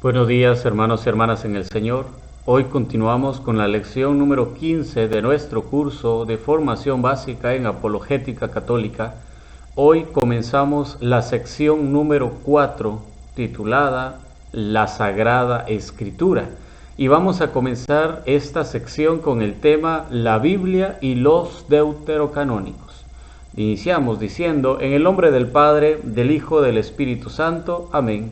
Buenos días, hermanos y hermanas en el Señor. Hoy continuamos con la lección número 15 de nuestro curso de formación básica en apologética católica. Hoy comenzamos la sección número 4, titulada La Sagrada Escritura. Y vamos a comenzar esta sección con el tema La Biblia y los deuterocanónicos. Iniciamos diciendo: en el nombre del Padre, del Hijo, del Espíritu Santo. Amén.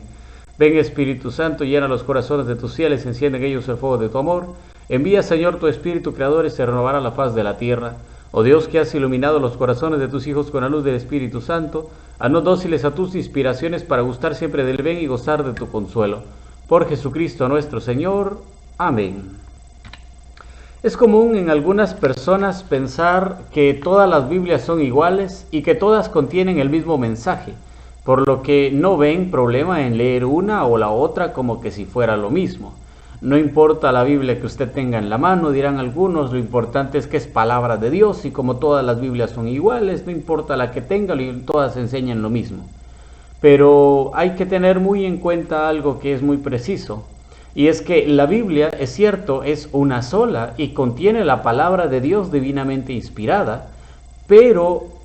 Ven, Espíritu Santo, llena los corazones de tus fieles, enciende en ellos el fuego de tu amor. Envía, Señor, tu Espíritu Creador y se renovará la faz de la tierra. Oh Dios, que has iluminado los corazones de tus hijos con la luz del Espíritu Santo, haznos dóciles a tus inspiraciones para gustar siempre del bien y gozar de tu consuelo. Por Jesucristo nuestro Señor. Amén. Es común en algunas personas pensar que todas las Biblias son iguales y que todas contienen el mismo mensaje, por lo que no ven problema en leer una o la otra como que si fuera lo mismo. No importa la Biblia que usted tenga en la mano, dirán algunos, lo importante es que es palabra de Dios y como todas las Biblias son iguales, no importa la que tenga, todas enseñan lo mismo. Pero hay que tener muy en cuenta algo que es muy preciso, y es que la Biblia, es cierto, es una sola y contiene la palabra de Dios divinamente inspirada, pero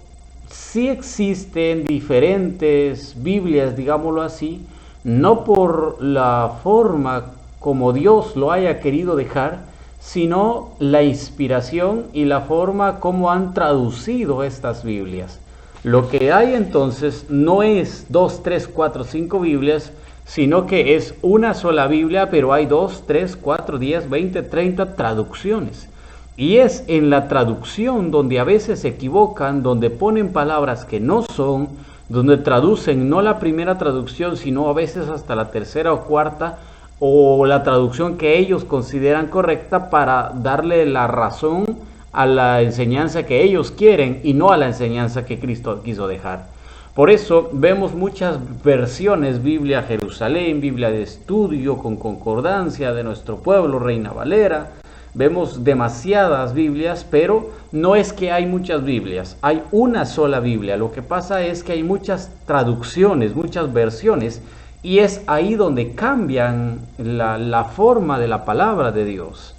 sí existen diferentes Biblias, digámoslo así, no por la forma como Dios lo haya querido dejar, sino la inspiración y la forma como han traducido estas Biblias. Lo que hay entonces no es 2, 3, 4, 5 Biblias, sino que es una sola Biblia, pero hay 2, 3, 4, 10, 20, 30 traducciones. Y es en la traducción donde a veces se equivocan, donde ponen palabras que no son, donde traducen no la primera traducción, sino a veces hasta la tercera o cuarta, o la traducción que ellos consideran correcta para darle la razón a la enseñanza que ellos quieren y no a la enseñanza que Cristo quiso dejar. Por eso vemos muchas versiones: Biblia Jerusalén, Biblia de estudio con concordancia de nuestro pueblo, Reina Valera. Vemos demasiadas Biblias, pero no es que hay muchas Biblias, hay una sola Biblia. Lo que pasa es que hay muchas traducciones, muchas versiones, y es ahí donde cambian la forma de la palabra de Dios.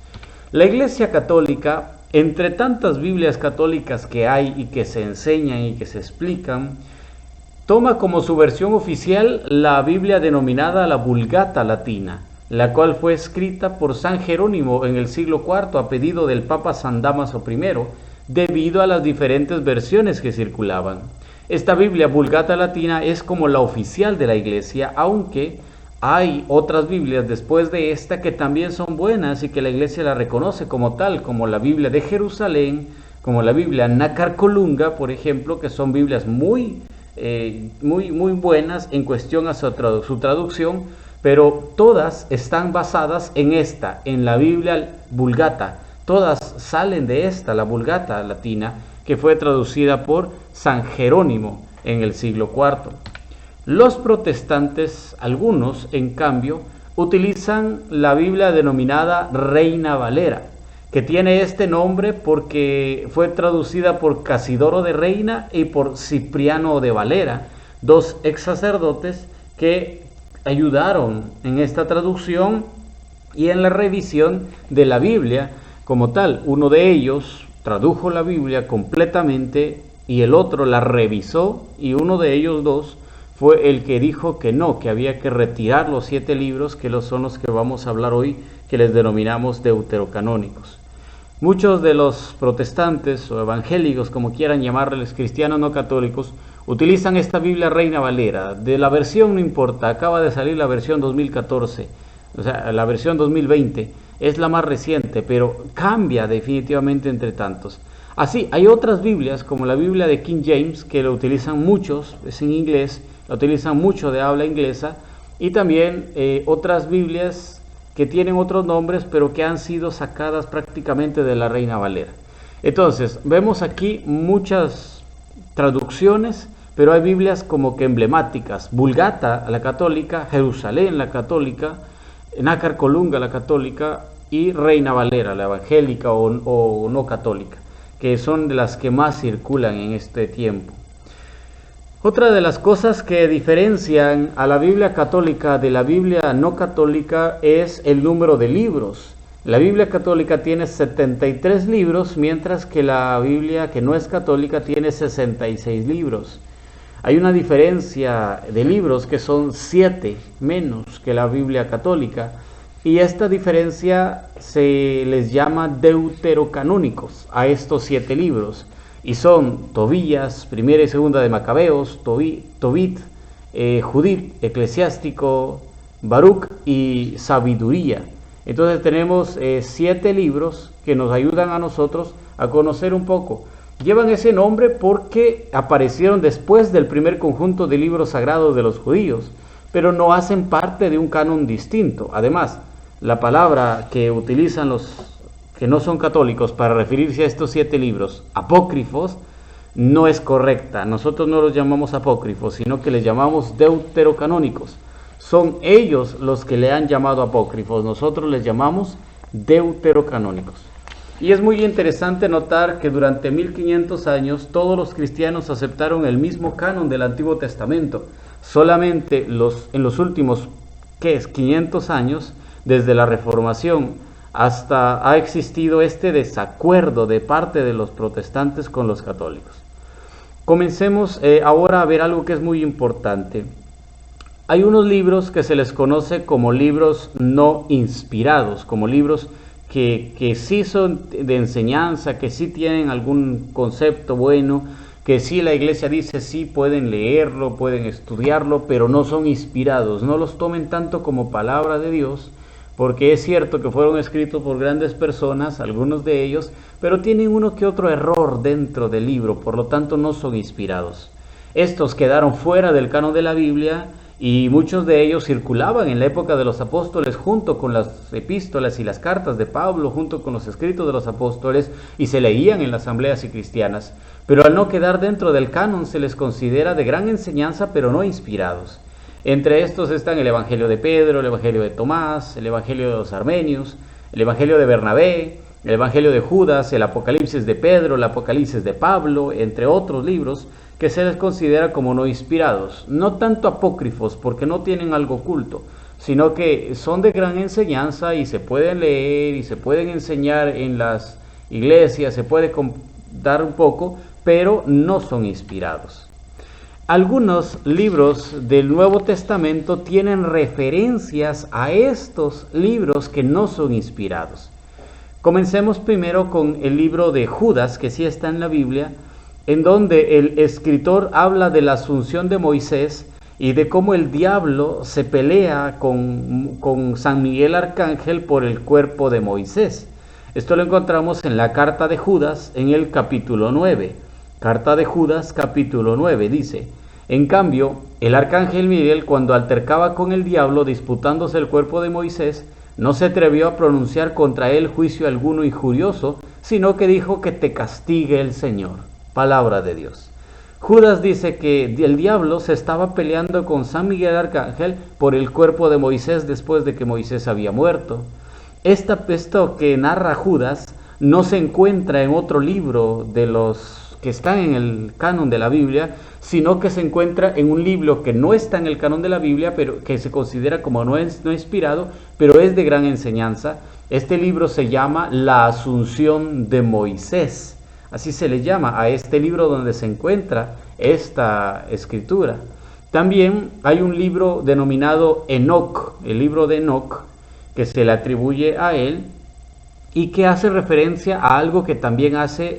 La Iglesia Católica, entre tantas Biblias católicas que hay y que se enseñan y que se explican, toma como su versión oficial la Biblia denominada la Vulgata Latina, la cual fue escrita por San Jerónimo en el siglo IV a pedido del Papa San Dámaso I, debido a las diferentes versiones que circulaban. Esta Biblia Vulgata Latina es como la oficial de la Iglesia, aunque hay otras Biblias después de esta que también son buenas y que la Iglesia la reconoce como tal, como la Biblia de Jerusalén, como la Biblia Nácar Colunga, por ejemplo, que son Biblias muy buenas en cuestión a su traducción, pero todas están basadas en la Biblia Vulgata. Todas salen de esta, la Vulgata Latina, que fue traducida por San Jerónimo en el siglo IV. Los protestantes, algunos, en cambio, utilizan la Biblia denominada Reina Valera, que tiene este nombre porque fue traducida por Casidoro de Reina y por Cipriano de Valera, dos ex sacerdotes que ayudaron en esta traducción y en la revisión de la Biblia como tal. Uno de ellos tradujo la Biblia completamente y el otro la revisó, y uno de ellos dos fue el que dijo que no, que había que retirar los 7 libros, que son los que vamos a hablar hoy, que les denominamos deuterocanónicos. Muchos de los protestantes o evangélicos, como quieran llamarles, cristianos no católicos, utilizan esta Biblia Reina Valera. De la versión no importa, acaba de salir la versión 2014, o sea, la versión 2020 es la más reciente, pero cambia definitivamente entre tantos. Así, hay otras Biblias, como la Biblia de King James, que lo utilizan muchos, es en inglés, la utilizan mucho de habla inglesa, y también otras Biblias que tienen otros nombres, pero que han sido sacadas prácticamente de la Reina Valera. Entonces, vemos aquí muchas traducciones, pero hay Biblias como que emblemáticas: Vulgata, la católica; Jerusalén, la católica; Nácar Colunga, la católica; y Reina Valera, la evangélica o no católica, que son de las que más circulan en este tiempo. Otra de las cosas que diferencian a la Biblia católica de la Biblia no católica es el número de libros. La Biblia católica tiene 73 libros, mientras que la Biblia que no es católica tiene 66 libros. Hay una diferencia de libros que son 7 menos que la Biblia católica, y esta diferencia se les llama deuterocanónicos a estos 7 libros. Y son Tobías, Primera y Segunda de Macabeos, Tobit, Judith, Eclesiástico, Baruch y Sabiduría. Entonces tenemos 7 libros que nos ayudan a nosotros a conocer un poco. Llevan ese nombre porque aparecieron después del primer conjunto de libros sagrados de los judíos, pero no hacen parte de un canon distinto. Además, la palabra que utilizan los que no son católicos para referirse a estos 7 libros, apócrifos, no es correcta. Nosotros no los llamamos apócrifos, sino que les llamamos deuterocanónicos. Son ellos los que le han llamado apócrifos, nosotros les llamamos deuterocanónicos. Y es muy interesante notar que durante 1500 años todos los cristianos aceptaron el mismo canon del Antiguo Testamento. Solamente en los últimos 500 años, desde la Reformación, hasta ha existido este desacuerdo de parte de los protestantes con los católicos. Comencemos ahora a ver algo que es muy importante. Hay unos libros que se les conoce como libros no inspirados, como libros que sí son de enseñanza, que sí tienen algún concepto bueno, que sí la iglesia dice sí pueden leerlo, pueden estudiarlo, pero no son inspirados. No los tomen tanto como palabra de Dios, porque es cierto que fueron escritos por grandes personas, algunos de ellos, pero tienen uno que otro error dentro del libro, por lo tanto no son inspirados. Estos quedaron fuera del canon de la Biblia y muchos de ellos circulaban en la época de los apóstoles junto con las epístolas y las cartas de Pablo, junto con los escritos de los apóstoles, y se leían en las asambleas y cristianas, pero al no quedar dentro del canon se les considera de gran enseñanza, pero no inspirados. Entre estos están el Evangelio de Pedro, el Evangelio de Tomás, el Evangelio de los Armenios, el Evangelio de Bernabé, el Evangelio de Judas, el Apocalipsis de Pedro, el Apocalipsis de Pablo, entre otros libros que se les considera como no inspirados. No tanto apócrifos, porque no tienen algo oculto, sino que son de gran enseñanza y se pueden leer y se pueden enseñar en las iglesias, se puede dar un poco, pero no son inspirados. Algunos libros del Nuevo Testamento tienen referencias a estos libros que no son inspirados. Comencemos primero con el libro de Judas, que sí está en la Biblia, en donde el escritor habla de la asunción de Moisés y de cómo el diablo se pelea con San Miguel Arcángel por el cuerpo de Moisés. Esto lo encontramos en la carta de Judas en el capítulo 9. Carta de Judas, capítulo 9, dice: en cambio, el arcángel Miguel, cuando altercaba con el diablo disputándose el cuerpo de Moisés, no se atrevió a pronunciar contra él juicio alguno injurioso, sino que dijo que te castigue el Señor. Palabra de Dios. Judas dice que el diablo se estaba peleando con San Miguel Arcángel por el cuerpo de Moisés después de que Moisés había muerto. Esto que narra Judas no se encuentra en otro libro de los que están en el canon de la Biblia, sino que se encuentra en un libro que no está en el canon de la Biblia, pero que se considera como no inspirado, pero es de gran enseñanza. Este libro se llama La Asunción de Moisés. Así se le llama a este libro donde se encuentra esta escritura. También hay un libro denominado Enoc, el libro de Enoc, que se le atribuye a él y que hace referencia a algo que también hace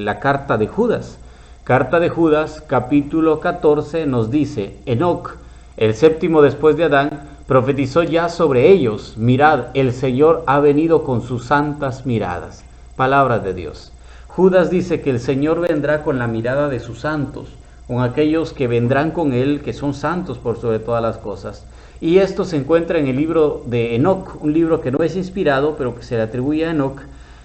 la carta de Judas. Carta de Judas, capítulo 14, nos dice: Enoc, el séptimo después de Adán, profetizó ya sobre ellos: mirad, el Señor ha venido con sus santas miradas. Palabra de Dios. Judas dice que el Señor vendrá con la mirada de sus santos, con aquellos que vendrán con él, que son santos por sobre todas las cosas. Y esto se encuentra en el libro de Enoc, un libro que no es inspirado, pero que se le atribuye a Enoc,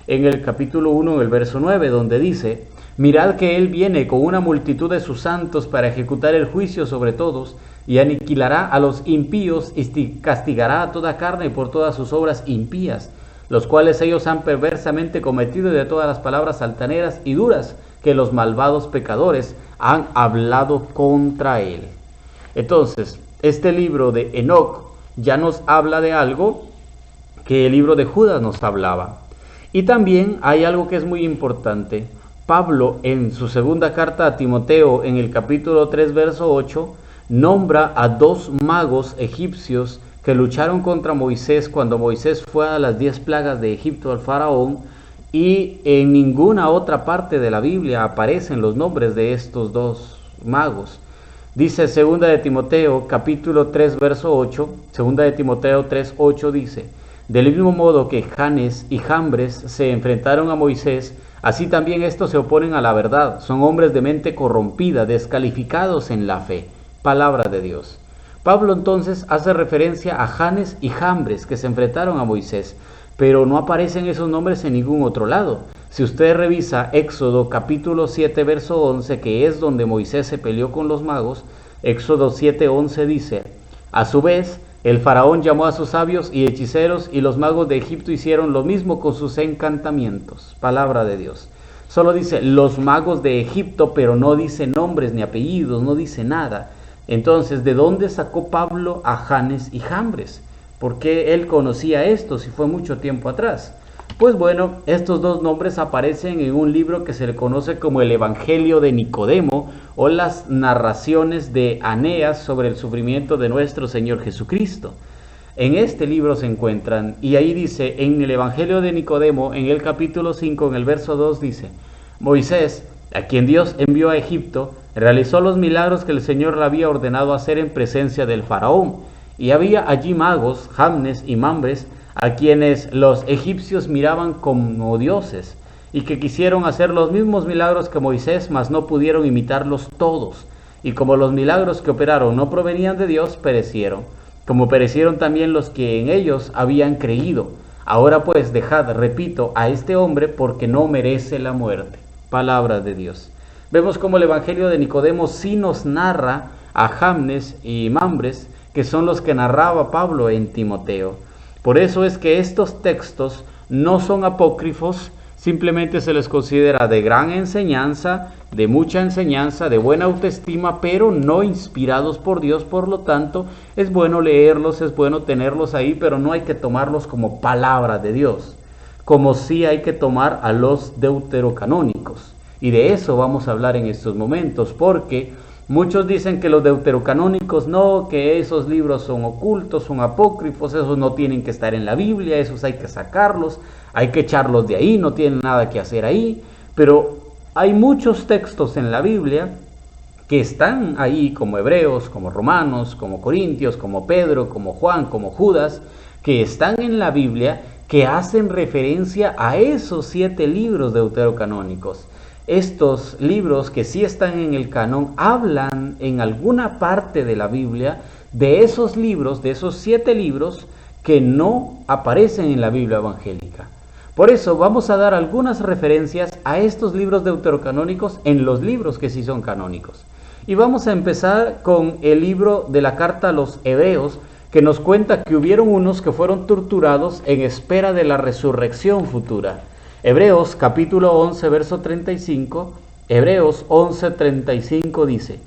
en el capítulo 1, en el verso 9, donde dice: mirad que él viene con una multitud de sus santos para ejecutar el juicio sobre todos, y aniquilará a los impíos y castigará a toda carne por todas sus obras impías, los cuales ellos han perversamente cometido, de todas las palabras altaneras y duras que los malvados pecadores han hablado contra él. Entonces, este libro de Enoc ya nos habla de algo que el libro de Judas nos hablaba. Y también hay algo que es muy importante. Pablo, en su segunda carta a Timoteo, en el capítulo 3, verso 8, nombra a 2 magos egipcios que lucharon contra Moisés cuando Moisés fue a las 10 plagas de Egipto al faraón, y en ninguna otra parte de la Biblia aparecen los nombres de estos 2 magos. Dice segunda de Timoteo capítulo 3 verso 8, segunda de Timoteo 3, 8 dice: del mismo modo que Janes y Jambres se enfrentaron a Moisés, así también estos se oponen a la verdad, son hombres de mente corrompida, descalificados en la fe. Palabra de Dios. Pablo entonces hace referencia a Janes y Jambres que se enfrentaron a Moisés, pero no aparecen esos nombres en ningún otro lado. Si usted revisa Éxodo capítulo 7 verso 11, que es donde Moisés se peleó con los magos, Éxodo 7, 11 dice: a su vez, el faraón llamó a sus sabios y hechiceros, y los magos de Egipto hicieron lo mismo con sus encantamientos. Palabra de Dios. Solo dice los magos de Egipto, pero no dice nombres ni apellidos, no dice nada. Entonces, ¿de dónde sacó Pablo a Janes y Jambres? ¿Por qué él conocía esto si fue mucho tiempo atrás? Pues bueno, estos 2 nombres aparecen en un libro que se le conoce como el Evangelio de Nicodemo, o las narraciones de Aneas sobre el sufrimiento de nuestro Señor Jesucristo. En este libro se encuentran, y ahí dice, en el Evangelio de Nicodemo, en el capítulo 5, en el verso 2 dice: Moisés, a quien Dios envió a Egipto, realizó los milagros que el Señor le había ordenado hacer en presencia del faraón, y había allí magos, Jamnes y Mambres, a quienes los egipcios miraban como dioses, y que quisieron hacer los mismos milagros que Moisés, mas no pudieron imitarlos todos. Y como los milagros que operaron no provenían de Dios, perecieron, como perecieron también los que en ellos habían creído. Ahora pues dejad, repito, a este hombre, porque no merece la muerte. Palabra de Dios. Vemos como el Evangelio de Nicodemo sí nos narra a Jamnes y Mambres, que son los que narraba Pablo en Timoteo. Por eso es que estos textos no son apócrifos, simplemente se les considera de gran enseñanza, de mucha enseñanza, de buena autoestima, pero no inspirados por Dios. Por lo tanto, es bueno leerlos, es bueno tenerlos ahí, pero no hay que tomarlos como palabra de Dios, como sí hay que tomar a los deuterocanónicos. Y de eso vamos a hablar en estos momentos, porque muchos dicen que los deuterocanónicos no, que esos libros son ocultos, son apócrifos, esos no tienen que estar en la Biblia, esos hay que sacarlos, hay que echarlos de ahí, no tienen nada que hacer ahí. Pero hay muchos textos en la Biblia que están ahí, como Hebreos, como Romanos, como Corintios, como Pedro, como Juan, como Judas, que están en la Biblia, que hacen referencia a esos 7 libros deuterocanónicos. Estos libros que sí están en el canon hablan en alguna parte de la Biblia de esos libros, de esos 7 libros que no aparecen en la Biblia evangélica. Por eso vamos a dar algunas referencias a estos libros deuterocanónicos en los libros que sí son canónicos. Y vamos a empezar con el libro de la carta a los Hebreos, que nos cuenta que hubieron unos que fueron torturados en espera de la resurrección futura. Hebreos capítulo 11 verso 35, Hebreos 11:35 dice: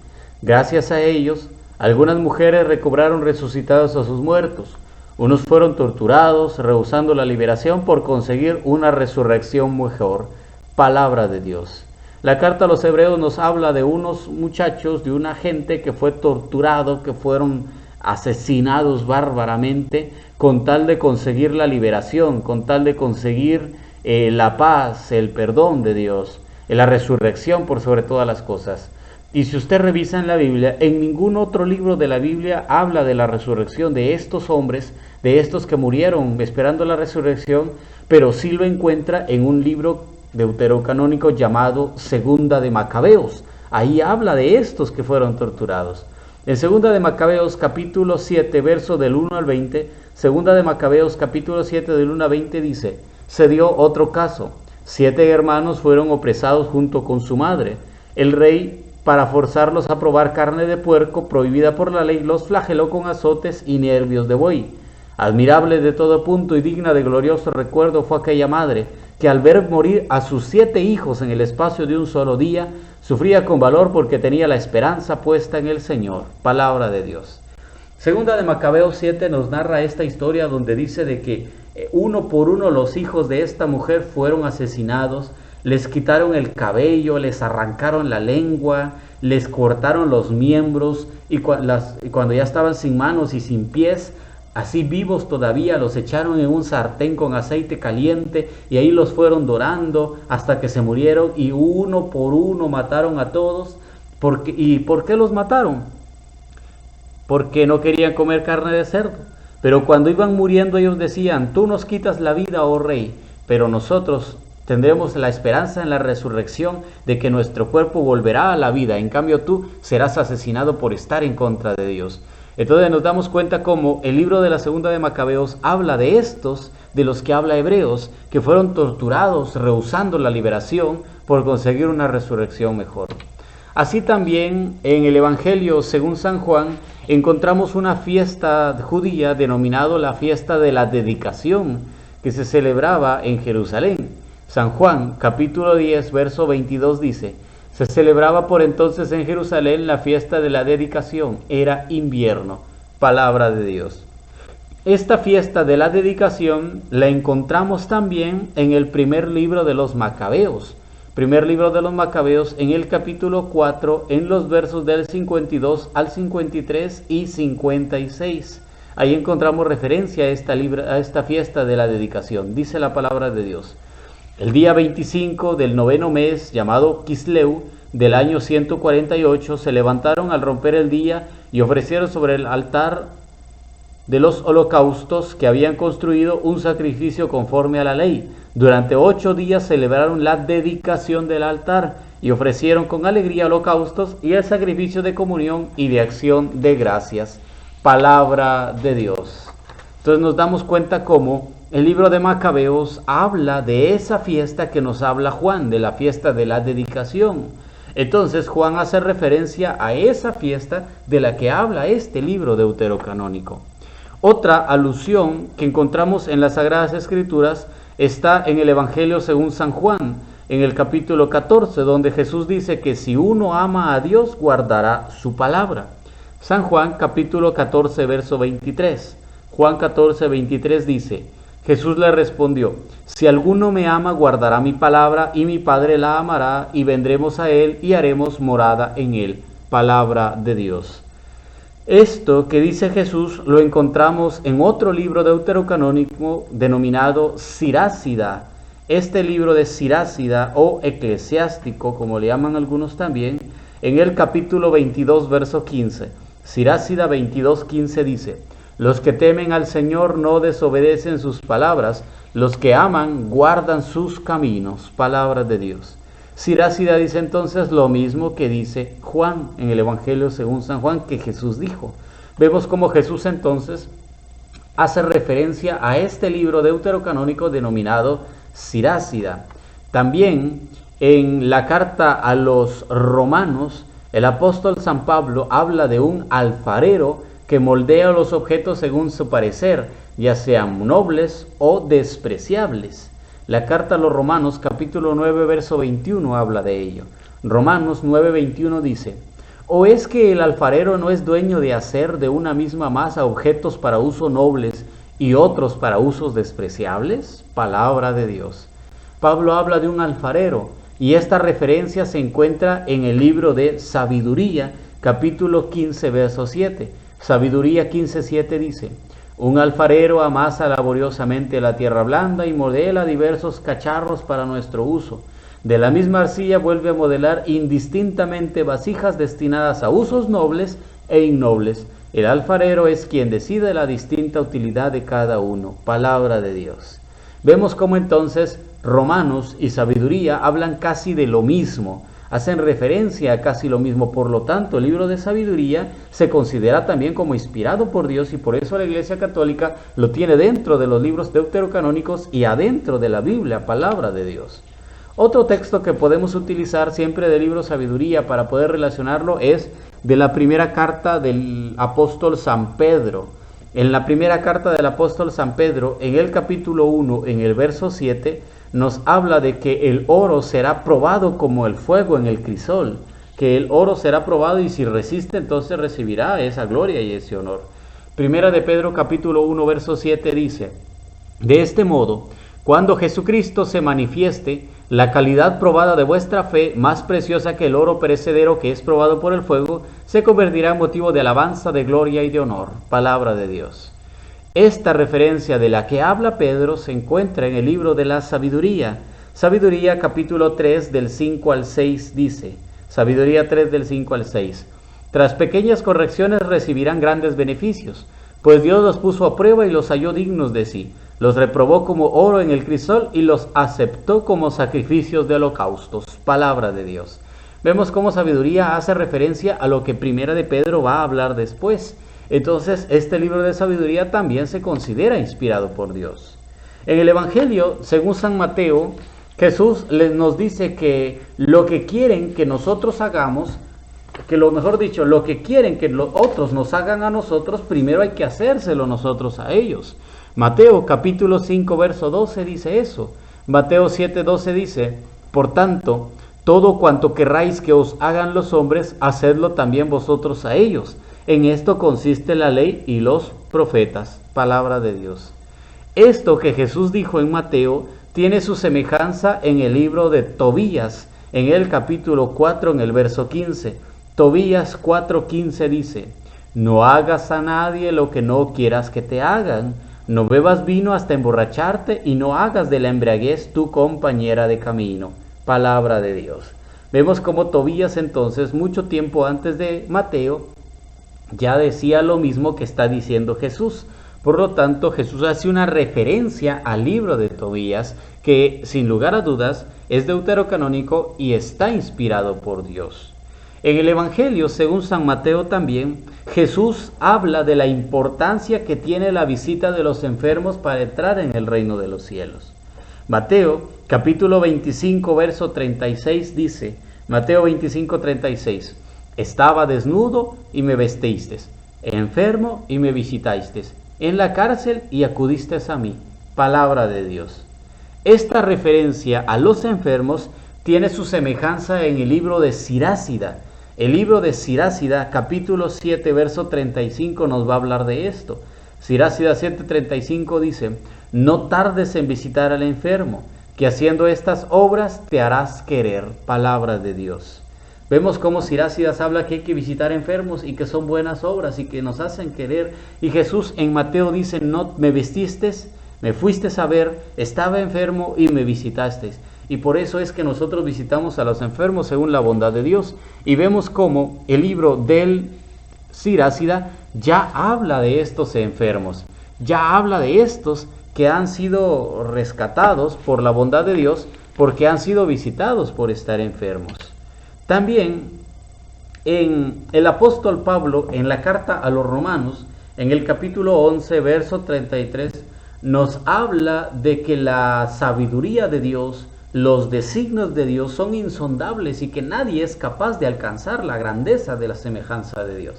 gracias a ellos, algunas mujeres recobraron resucitados a sus muertos. Unos fueron torturados, rehusando la liberación por conseguir una resurrección mejor. Palabra de Dios. La carta a los Hebreos nos habla de unos muchachos, de una gente que fue torturado, que fueron asesinados bárbaramente con tal de conseguir la liberación, con tal de conseguir la paz, el perdón de Dios, la resurrección por sobre todas las cosas. Y si usted revisa en la Biblia, en ningún otro libro de la Biblia habla de la resurrección de estos hombres, de estos que murieron esperando la resurrección, pero sí lo encuentra en un libro deuterocanónico llamado Segunda de Macabeos. Ahí habla de estos que fueron torturados. En Segunda de Macabeos capítulo 7, verso del 1 al 20, Segunda de Macabeos capítulo 7 del 1 al 20 dice: se dio otro caso. 7 hermanos fueron opresados junto con su madre. El rey, para forzarlos a probar carne de puerco prohibida por la ley, los flageló con azotes y nervios de buey. Admirable de todo punto y digna de glorioso recuerdo fue aquella madre, que al ver morir a sus 7 hijos en el espacio de un solo día, sufría con valor porque tenía la esperanza puesta en el Señor. Palabra de Dios. Segunda de Macabeos 7 nos narra esta historia donde dice de que uno por uno los hijos de esta mujer fueron asesinados, les quitaron el cabello, les arrancaron la lengua, les cortaron los miembros y cuando ya estaban sin manos y sin pies, así vivos todavía, los echaron en un sartén con aceite caliente y ahí los fueron dorando hasta que se murieron y uno por uno mataron a todos. ¿Y por qué los mataron? Porque no querían comer carne de cerdo. Pero cuando iban muriendo ellos decían: tú nos quitas la vida, oh rey, pero nosotros tendremos la esperanza en la resurrección de que nuestro cuerpo volverá a la vida. En cambio tú serás asesinado por estar en contra de Dios. Entonces nos damos cuenta cómo el libro de la Segunda de Macabeos habla de estos, de los que habla Hebreos, que fueron torturados rehusando la liberación por conseguir una resurrección mejor. Así también en el Evangelio según San Juan encontramos una fiesta judía denominada la fiesta de la dedicación, que se celebraba en Jerusalén. San Juan capítulo 10 verso 22 dice: se celebraba por entonces en Jerusalén la fiesta de la dedicación, era invierno. Palabra de Dios. Esta fiesta de la dedicación la encontramos también en el primer libro de los Macabeos. Primer libro de los Macabeos, en el capítulo 4, en los versos del 52 al 53 y 56. Ahí encontramos referencia a esta fiesta de la dedicación. Dice la palabra de Dios: el día 25 del 9º mes, llamado Quisleu, del año 148, se levantaron al romper el día y ofrecieron sobre el altar de los holocaustos que habían construido un sacrificio conforme a la ley. Durante 8 días celebraron la dedicación del altar y ofrecieron con alegría holocaustos y el sacrificio de comunión y de acción de gracias. Palabra de Dios. Entonces nos damos cuenta cómo el libro de Macabeos habla de esa fiesta que nos habla Juan, de la fiesta de la dedicación. Entonces Juan hace referencia a esa fiesta de la que habla este libro deuterocanónico. Otra alusión que encontramos en las Sagradas Escrituras está en el Evangelio según San Juan, en el capítulo 14, donde Jesús dice que si uno ama a Dios, guardará su palabra. San Juan capítulo 14, verso 23. Juan 14, 23 dice: Jesús le respondió: si alguno me ama, guardará mi palabra, y mi Padre la amará, y vendremos a él y haremos morada en él. Palabra de Dios. Esto que dice Jesús lo encontramos en otro libro deuterocanónico denominado Sirácida. Este libro de Sirácida, o eclesiástico, como le llaman algunos también, en el capítulo 22, verso 15. Sirácida 22, 15 dice: los que temen al Señor no desobedecen sus palabras, los que aman guardan sus caminos. Palabra de Dios. Sirácida dice entonces lo mismo que dice Juan en el Evangelio según San Juan, que Jesús dijo. Vemos cómo Jesús entonces hace referencia a este libro deuterocanónico denominado Sirácida. También en la carta a los romanos, el apóstol San Pablo habla de un alfarero que moldea los objetos según su parecer, ya sean nobles o despreciables. La carta a los Romanos, capítulo 9, verso 21, habla de ello. Romanos 9, 21 dice: ¿o es que el alfarero no es dueño de hacer de una misma masa objetos para uso nobles y otros para usos despreciables? Palabra de Dios. Pablo habla de un alfarero, y esta referencia se encuentra en el libro de Sabiduría, capítulo 15, verso 7. Sabiduría 15, 7 dice: un alfarero amasa laboriosamente la tierra blanda y modela diversos cacharros para nuestro uso. De la misma arcilla vuelve a modelar indistintamente vasijas destinadas a usos nobles e innobles. El alfarero es quien decide la distinta utilidad de cada uno. Palabra de Dios. Vemos cómo entonces Romanos y Sabiduría hablan casi de lo mismo, hacen referencia a casi lo mismo. Por lo tanto, el libro de Sabiduría se considera también como inspirado por Dios, y por eso la Iglesia Católica lo tiene dentro de los libros deuterocanónicos y adentro de la Biblia, palabra de Dios. Otro texto que podemos utilizar siempre del libro Sabiduría para poder relacionarlo es de la primera carta del apóstol San Pedro. En la primera carta del apóstol San Pedro, en el capítulo 1, en el verso 7, nos habla de que el oro será probado como el fuego en el crisol, que el oro será probado y si resiste entonces recibirá esa gloria y ese honor. Primera de Pedro capítulo 1 verso 7 dice: de este modo, cuando Jesucristo se manifieste, la calidad probada de vuestra fe, más preciosa que el oro perecedero que es probado por el fuego, se convertirá en motivo de alabanza, de gloria y de honor. Palabra de Dios. Esta referencia de la que habla Pedro se encuentra en el libro de la Sabiduría. Sabiduría capítulo 3 del 5 al 6 dice, Sabiduría 3 del 5 al 6, tras pequeñas correcciones recibirán grandes beneficios, pues Dios los puso a prueba y los halló dignos de sí. Los reprobó como oro en el crisol y los aceptó como sacrificios de holocaustos. Palabra de Dios. Vemos cómo Sabiduría hace referencia a lo que Primera de Pedro va a hablar después. Entonces, este libro de Sabiduría también se considera inspirado por Dios. En el Evangelio, según San Mateo, Jesús nos dice que lo que quieren que nosotros hagamos, lo que quieren que los otros nos hagan a nosotros, primero hay que hacérselo nosotros a ellos. Mateo capítulo 5 verso 12 dice eso. Mateo 7:12 dice, por tanto, todo cuanto querráis que os hagan los hombres, hacedlo también vosotros a ellos. En esto consiste la ley y los profetas. Palabra de Dios. Esto que Jesús dijo en Mateo tiene su semejanza en el libro de Tobías, en el capítulo 4, en el verso 15. Tobías 4:15 dice, no hagas a nadie lo que no quieras que te hagan. No bebas vino hasta emborracharte y no hagas de la embriaguez tu compañera de camino. Palabra de Dios. Vemos como Tobías entonces, mucho tiempo antes de Mateo, ya decía lo mismo que está diciendo Jesús. Por lo tanto, Jesús hace una referencia al libro de Tobías, que sin lugar a dudas es deuterocanónico y está inspirado por Dios. En el Evangelio, según San Mateo también, Jesús habla de la importancia que tiene la visita de los enfermos para entrar en el reino de los cielos. Mateo, capítulo 25, verso 36 dice, Mateo 25, 36, estaba desnudo y me vestisteis, enfermo y me visitasteis, en la cárcel y acudisteis a mí. Palabra de Dios. Esta referencia a los enfermos tiene su semejanza en el libro de Sirácida. El libro de Sirácida, capítulo 7, verso 35, nos va a hablar de esto. Sirácida 7:35 dice, no tardes en visitar al enfermo, que haciendo estas obras te harás querer. Palabra de Dios. Vemos cómo Sirácidas habla que hay que visitar enfermos y que son buenas obras y que nos hacen querer. Y Jesús en Mateo dice, no me vestistes, me fuiste a ver, estaba enfermo y me visitasteis. Y por eso es que nosotros visitamos a los enfermos según la bondad de Dios. Y vemos cómo el libro del Sirácida ya habla de estos enfermos. Ya habla de estos que han sido rescatados por la bondad de Dios porque han sido visitados por estar enfermos. También en el apóstol Pablo, en la carta a los Romanos, en el capítulo 11, verso 33, nos habla de que la sabiduría de Dios, los designios de Dios son insondables y que nadie es capaz de alcanzar la grandeza de la semejanza de Dios.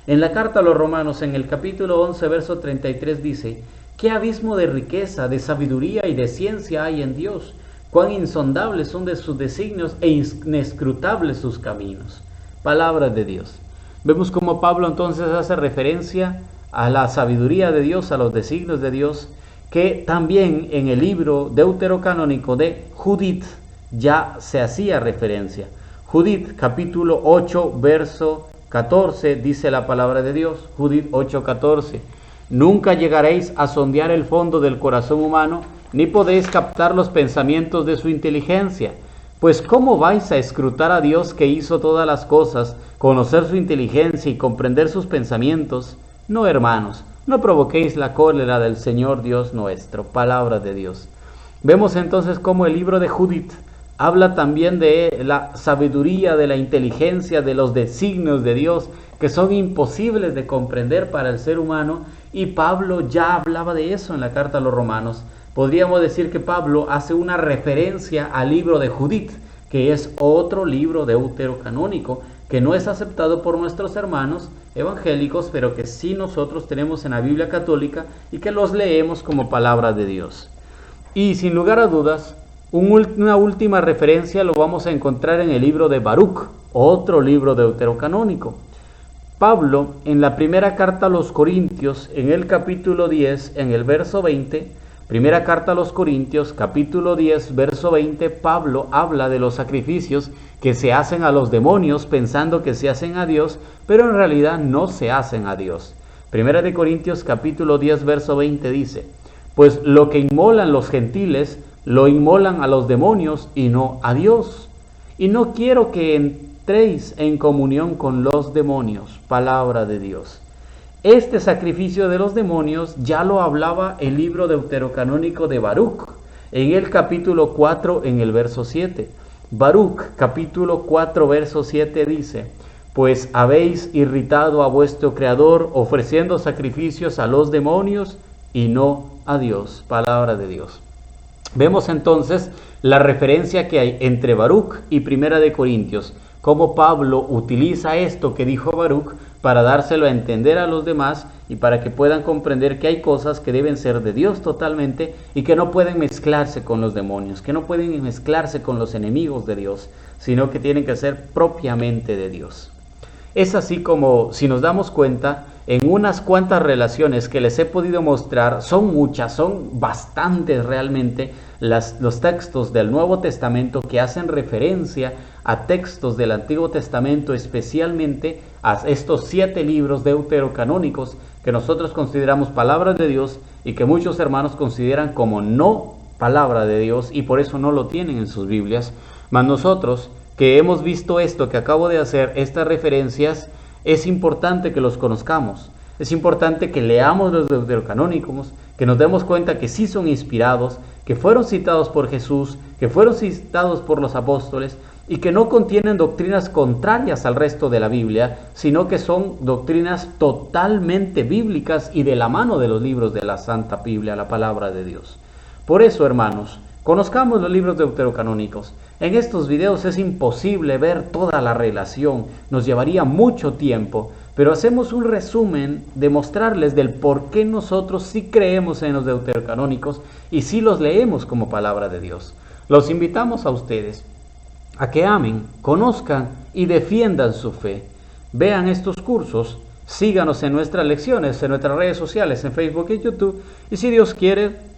En la carta a los Romanos, en el capítulo 11, verso 33 dice, ¿qué abismo de riqueza, de sabiduría y de ciencia hay en Dios? Cuán insondables son de sus designios e inescrutables sus caminos. Palabra de Dios. Vemos cómo Pablo entonces hace referencia a la sabiduría de Dios, a los designios de Dios, que también en el libro deuterocanónico de Judith ya se hacía referencia. Judith capítulo 8 verso 14 dice la palabra de Dios, Judith 8:14, nunca llegaréis a sondear el fondo del corazón humano, ni podéis captar los pensamientos de su inteligencia, pues ¿cómo vais a escrutar a Dios que hizo todas las cosas, conocer su inteligencia y comprender sus pensamientos? No, hermanos, no provoquéis la cólera del Señor Dios nuestro. Palabra de Dios. Vemos entonces cómo el libro de Judith habla también de la sabiduría, de la inteligencia, de los designios de Dios que son imposibles de comprender para el ser humano, y Pablo ya hablaba de eso en la carta a los Romanos. Podríamos decir que Pablo hace una referencia al libro de Judith, que es otro libro deuterocanónico que no es aceptado por nuestros hermanos evangélicos, pero que sí nosotros tenemos en la Biblia católica y que los leemos como palabra de Dios. Y sin lugar a dudas, Una última referencia lo vamos a encontrar en el libro de Baruc, otro libro deuterocanónico. Pablo, en la primera carta a los Corintios, en el capítulo 10, en el verso 20, primera carta a los Corintios, capítulo 10, verso 20, Pablo habla de los sacrificios que se hacen a los demonios pensando que se hacen a Dios, pero en realidad no se hacen a Dios. Primera de Corintios, capítulo 10, verso 20 dice: pues lo que inmolan los gentiles, lo inmolan a los demonios y no a Dios. Y no quiero que entréis en comunión con los demonios. Palabra de Dios. Este sacrificio de los demonios ya lo hablaba el libro deuterocanónico de Baruc, en el capítulo 4, en el verso 7. Baruc, capítulo 4, verso 7 dice: pues habéis irritado a vuestro Creador ofreciendo sacrificios a los demonios y no a Dios. Palabra de Dios. Vemos entonces la referencia que hay entre Baruc y Primera de Corintios, cómo Pablo utiliza esto que dijo Baruc para dárselo a entender a los demás y para que puedan comprender que hay cosas que deben ser de Dios totalmente y que no pueden mezclarse con los demonios, que no pueden mezclarse con los enemigos de Dios, sino que tienen que ser propiamente de Dios. Es así como, si nos damos cuenta, en unas cuantas relaciones que les he podido mostrar, son muchas, son bastantes realmente, los textos del Nuevo Testamento que hacen referencia a textos del Antiguo Testamento, especialmente a estos 7 libros deuterocanónicos que nosotros consideramos palabras de Dios y que muchos hermanos consideran como no palabra de Dios y por eso no lo tienen en sus Biblias. Mas nosotros, que hemos visto esto que acabo de hacer, estas referencias, es importante que los conozcamos. Es importante que leamos los deuterocanónicos, que nos demos cuenta que sí son inspirados, que fueron citados por Jesús, que fueron citados por los apóstoles y que no contienen doctrinas contrarias al resto de la Biblia, sino que son doctrinas totalmente bíblicas y de la mano de los libros de la Santa Biblia, la palabra de Dios. Por eso, hermanos, conozcamos los libros deuterocanónicos. En estos videos es imposible ver toda la relación, nos llevaría mucho tiempo, pero hacemos un resumen de mostrarles del por qué nosotros sí creemos en los deuterocanónicos y sí los leemos como palabra de Dios. Los invitamos a ustedes a que amen, conozcan y defiendan su fe. Vean estos cursos, síganos en nuestras lecciones, en nuestras redes sociales, en Facebook y YouTube, y si Dios quiere,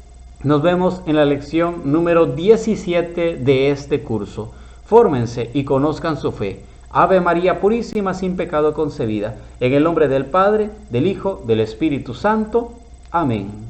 nos vemos en la lección número 17 de este curso. Fórmense y conozcan su fe. Ave María Purísima, sin pecado concebida. En el nombre del Padre, del Hijo, del Espíritu Santo. Amén.